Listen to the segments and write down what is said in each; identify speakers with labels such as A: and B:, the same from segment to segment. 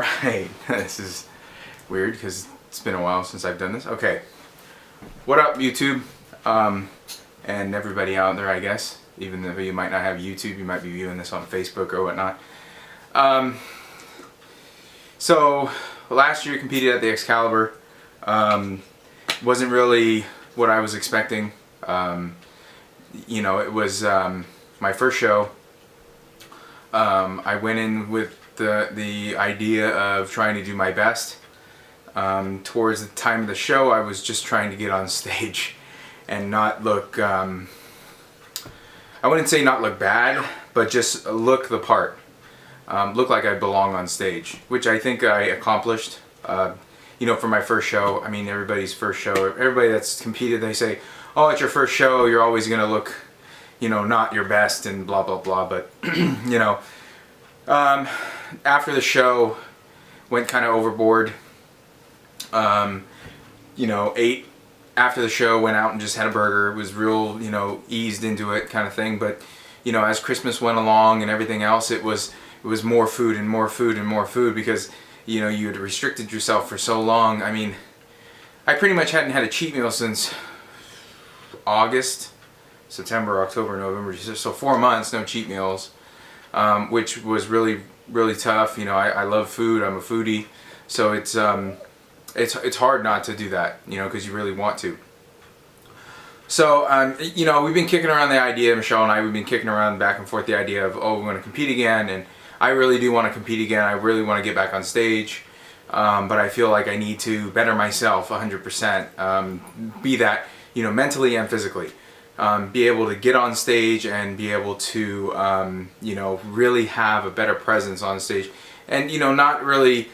A: Alright, this is weird because it's been a while since I've done this. Okay, what up YouTube, and everybody out there, I guess. Even though you might not have YouTube, you might be viewing this on Facebook or whatnot. So last year I competed at the Excalibur. Wasn't really what I was expecting. You know, it was my first show. I went in with the idea of trying to do my best. Towards the time of the show, I was just trying to get on stage and not look, I wouldn't say not look bad, but just look the part. Look like I belong on stage, which I think I accomplished. You know, for my first show, I mean, everybody's first show, everybody that's competed, they say, oh, it's your first show, you're always going to look, you know, not your best and blah, blah, blah. But, you know, after the show, went kind of overboard. You know, ate after the show, went out and just had a burger. Was real, you know, eased into it kind of thing. But, you know, as Christmas went along and everything else, it was more food and more food and more food because, you know, you had restricted yourself for so long. I mean, I pretty much hadn't had a cheat meal since August, September, October, November, so 4 months, no cheat meals, which was really, really tough. You know, I love food, I'm a foodie, so it's hard not to do that, you know, because you really want to. So, you know, we've been kicking around the idea, Michelle and I, we've been kicking around back and forth the idea of, oh, we're going to compete again, and I really do want to compete again. I really want to get back on stage, but I feel like I need to better myself 100%, be that, you know, mentally and physically. Be able to get on stage and be able to, you know, really have a better presence on stage. And, you know, not really,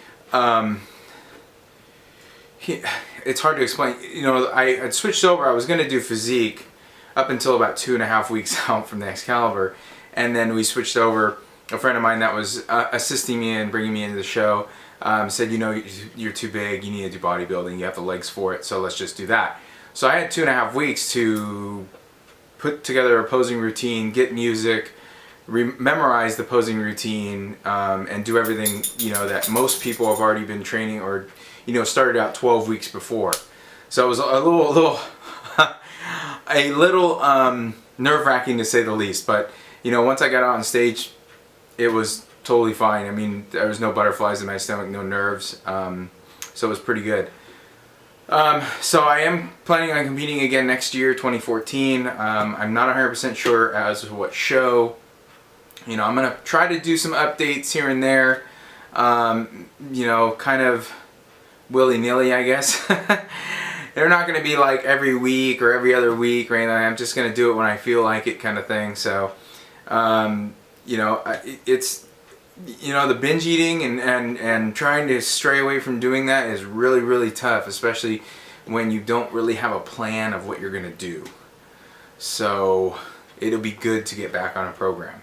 A: it's hard to explain. You know, I had switched over. I was going to do physique up until about 2.5 weeks out from the Excalibur. And then we switched over. A friend of mine that was assisting me and bringing me into the show said, you know, you're too big, you need to do bodybuilding, you have the legs for it, so let's just do that. So I had 2.5 weeks to put together a posing routine, get music, memorize the posing routine, and do everything, you know, that most people have already been training or, you know, started out 12 weeks before. So it was a little nerve-wracking to say the least. But, you know, once I got out on stage, it was totally fine. I mean, there was no butterflies in my stomach, no nerves, so it was pretty good. So I am planning on competing again next year, 2014. I'm not 100% sure as to what show. You know, I'm going to try to do some updates here and there, you know, kind of willy-nilly, I guess. They're not going to be like every week or every other week or anything. I'm just going to do it when I feel like it kind of thing. So, you know, it's, you know, the binge eating and trying to stray away from doing that is really, really tough, especially when you don't really have a plan of what you're going to do. So it'll be good to get back on a program,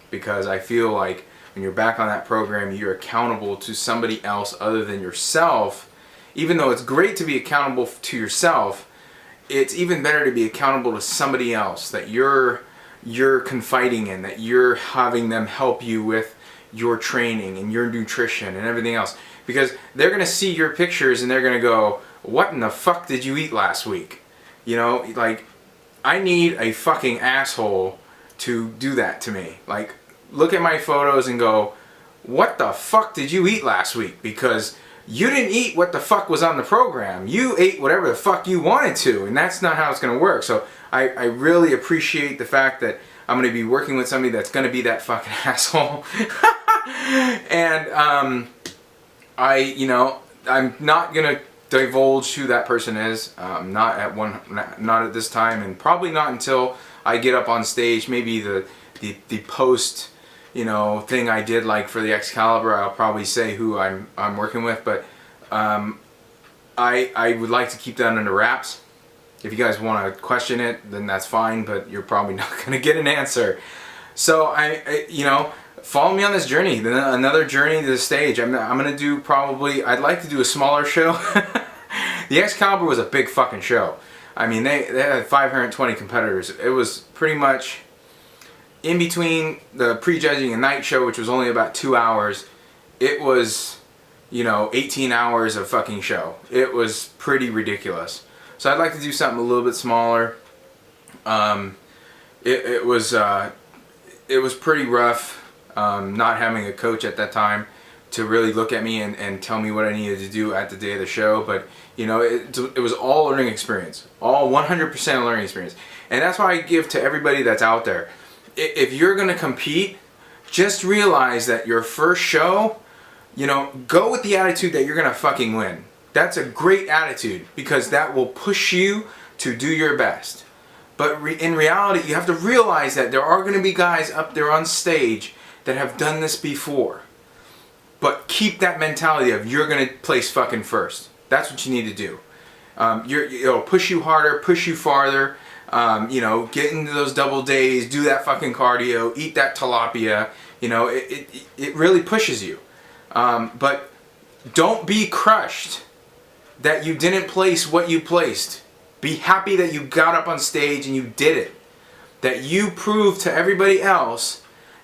A: because I feel like when you're back on that program, you're accountable to somebody else other than yourself. Even though it's great to be accountable to yourself, it's even better to be accountable to somebody else that you're confiding in, that you're having them help you with your training and your nutrition and everything else, because they're going to see your pictures and they're going to go, what in the fuck did you eat last week? You know, like, I need a fucking asshole to do that to me. Like, look at my photos and go, what the fuck did you eat last week? Because you didn't eat what the fuck was on the program. You ate whatever the fuck you wanted to, and that's not how it's going to work. So I really appreciate the fact that I'm going to be working with somebody that's going to be that fucking asshole. And you know, I'm not going to divulge who that person is. Not at this time, and probably not until I get up on stage. Maybe the post, you know, thing I did, like for the Excalibur, I'll probably say who I'm working with. But I would like to keep that under wraps. If you guys want to question it, then that's fine, but you're probably not going to get an answer. So I, you know, follow me on this journey, another journey to the stage. I'm going to do probably, I'd like to do a smaller show. The Excalibur was a big fucking show. I mean, they had 520 competitors. It was pretty much in between the prejudging and night show, which was only about 2 hours. It was 18 hours of fucking show. It was pretty ridiculous. So I'd like to do something a little bit smaller. It was pretty rough, not having a coach at that time to really look at me and tell me what I needed to do at the day of the show. But it was all learning experience, all 100% learning experience. And that's why I give to everybody that's out there. If you're gonna compete, just realize that your first show, go with the attitude that you're gonna fucking win. That's a great attitude, because that will push you to do your best. But in reality, you have to realize that there are going to be guys up there on stage that have done this before. But keep that mentality of you're going to place fucking first. That's what you need to do. It'll push you harder, push you farther. Get into those double days, do that fucking cardio, eat that tilapia. It really pushes you. But don't be crushed that you didn't place what you placed. Be happy that you got up on stage and you did it. That you proved to everybody else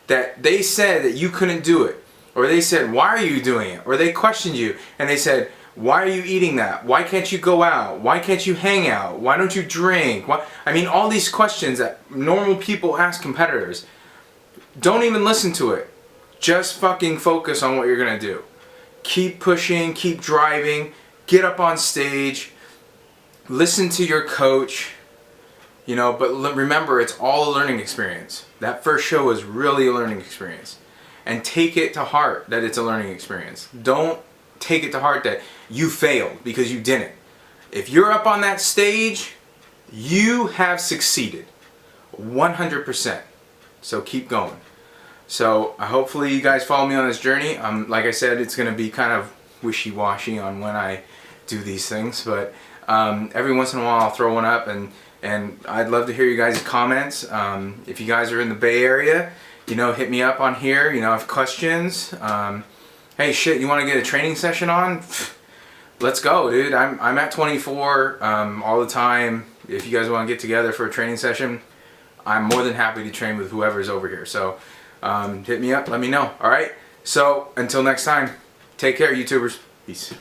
A: that they said that you couldn't do it. Or they said, why are you doing it? Or they questioned you and they said, why are you eating that? Why can't you go out? Why can't you hang out? Why don't you drink? All these questions that normal people ask competitors. Don't even listen to it. Just fucking focus on what you're going to do. Keep pushing, keep driving, get up on stage. Listen to your coach, but remember, it's all a learning experience. That first show was really a learning experience. And take it to heart that it's a learning experience. Don't take it to heart that you failed because you didn't. If you're up on that stage, you have succeeded 100%. So keep going. So hopefully you guys follow me on this journey. Like I said, it's going to be kind of wishy-washy on when I do these things, but every once in a while I'll throw one up, and I'd love to hear you guys' comments. If you guys are in the Bay Area, hit me up on here. If questions, hey shit, you want to get a training session on? Let's go, dude. I'm at 24 all the time. If you guys want to get together for a training session, I'm more than happy to train with whoever's over here. So hit me up, let me know. All right. So until next time, take care, YouTubers. Peace.